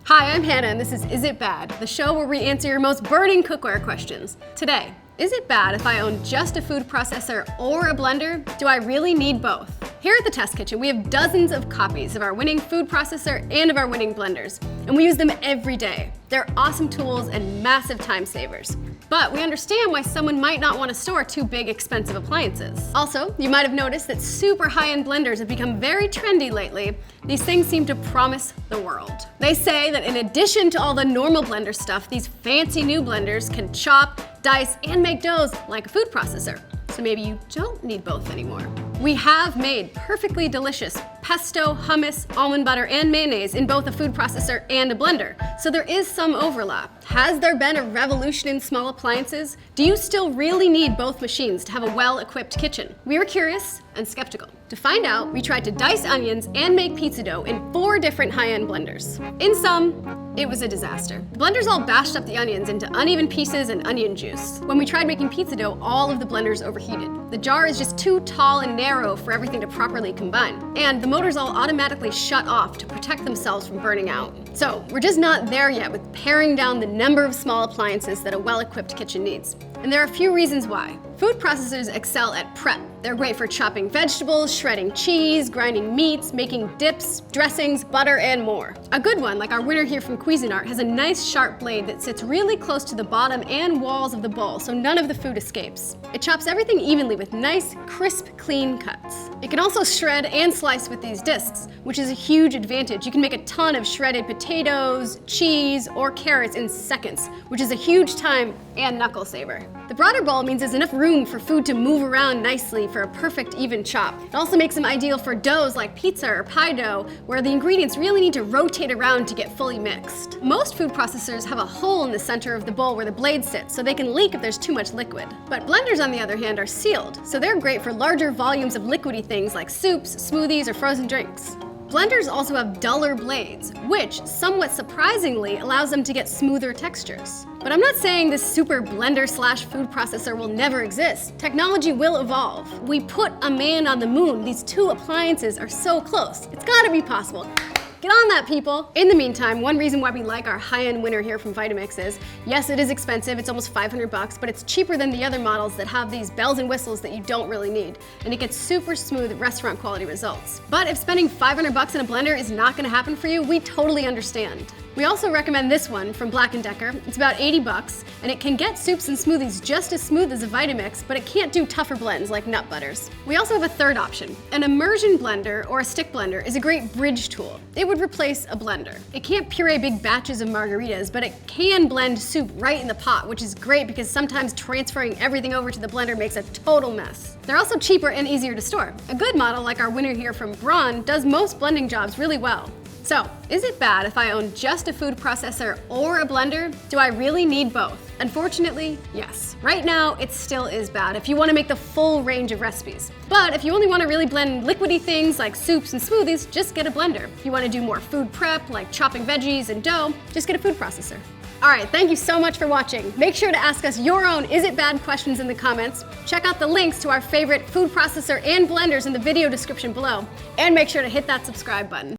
Hi, I'm Hannah, and this is It Bad?, the show where we answer your most burning cookware questions. Today, is it bad if I own just a food processor or a blender? Do I really need both? Here at the Test Kitchen, we have dozens of copies of our winning food processor and of our winning blenders, and we use them every day. They're awesome tools and massive time savers. But we understand why someone might not want to store two big, expensive appliances. Also, you might have noticed that super high-end blenders have become very trendy lately. These things seem to promise the world. They say that in addition to all the normal blender stuff, these fancy new blenders can chop, dice, and make doughs like a food processor. So maybe you don't need both anymore. We have made perfectly delicious pesto, hummus, almond butter, and mayonnaise in both a food processor and a blender. So there is some overlap. Has there been a revolution in small appliances? Do you still really need both machines to have a well-equipped kitchen? We were curious and skeptical. To find out, we tried to dice onions and make pizza dough in 4 different high-end blenders. In sum, it was a disaster. The blenders all bashed up the onions into uneven pieces and onion juice. When we tried making pizza dough, all of the blenders overheated. The jar is just too tall and narrow for everything to properly combine. And the motors all automatically shut off to protect themselves from burning out. So we're just not there yet with paring down the number of small appliances that a well-equipped kitchen needs. And there are a few reasons why. Food processors excel at prep. They're great for chopping vegetables, shredding cheese, grinding meats, making dips, dressings, butter, and more. A good one, like our winner here from Cuisinart, has a nice sharp blade that sits really close to the bottom and walls of the bowl, so none of the food escapes. It chops everything evenly with nice, crisp, clean cuts. It can also shred and slice with these discs, which is a huge advantage. You can make a ton of shredded potatoes, cheese, or carrots in seconds, which is a huge time and knuckle saver. The broader bowl means there's enough room for food to move around nicely for a perfect even chop. It also makes them ideal for doughs like pizza or pie dough, where the ingredients really need to rotate around to get fully mixed. Most food processors have a hole in the center of the bowl where the blade sits, so they can leak if there's too much liquid. But blenders, on the other hand, are sealed, so they're great for larger volumes of liquidy things like soups, smoothies, or frozen drinks. Blenders also have duller blades, which, somewhat surprisingly, allows them to get smoother textures. But I'm not saying this super blender slash food processor will never exist. Technology will evolve. We put a man on the moon. These two appliances are so close. It's gotta be possible. Get on that, people! In the meantime, one reason why we like our high-end winner here from Vitamix is, yes, it is expensive, it's almost $500, but it's cheaper than the other models that have these bells and whistles that you don't really need, and it gets super smooth restaurant quality results. But if spending $500 in a blender is not gonna happen for you, we totally understand. We also recommend this one from Black & Decker. It's about $80, and it can get soups and smoothies just as smooth as a Vitamix, but it can't do tougher blends like nut butters. We also have a third option. An immersion blender or a stick blender is a great bridge tool. It would replace a blender. It can't puree big batches of margaritas, but it can blend soup right in the pot, which is great because sometimes transferring everything over to the blender makes a total mess. They're also cheaper and easier to store. A good model, like our winner here from Braun, does most blending jobs really well. So, is it bad if I own just a food processor or a blender? Do I really need both? Unfortunately, yes. Right now, it still is bad if you want to make the full range of recipes. But if you only want to really blend liquidy things like soups and smoothies, just get a blender. If you want to do more food prep, like chopping veggies and dough, just get a food processor. All right, thank you so much for watching. Make sure to ask us your own Is It Bad questions in the comments. Check out the links to our favorite food processor and blenders in the video description below. And make sure to hit that subscribe button.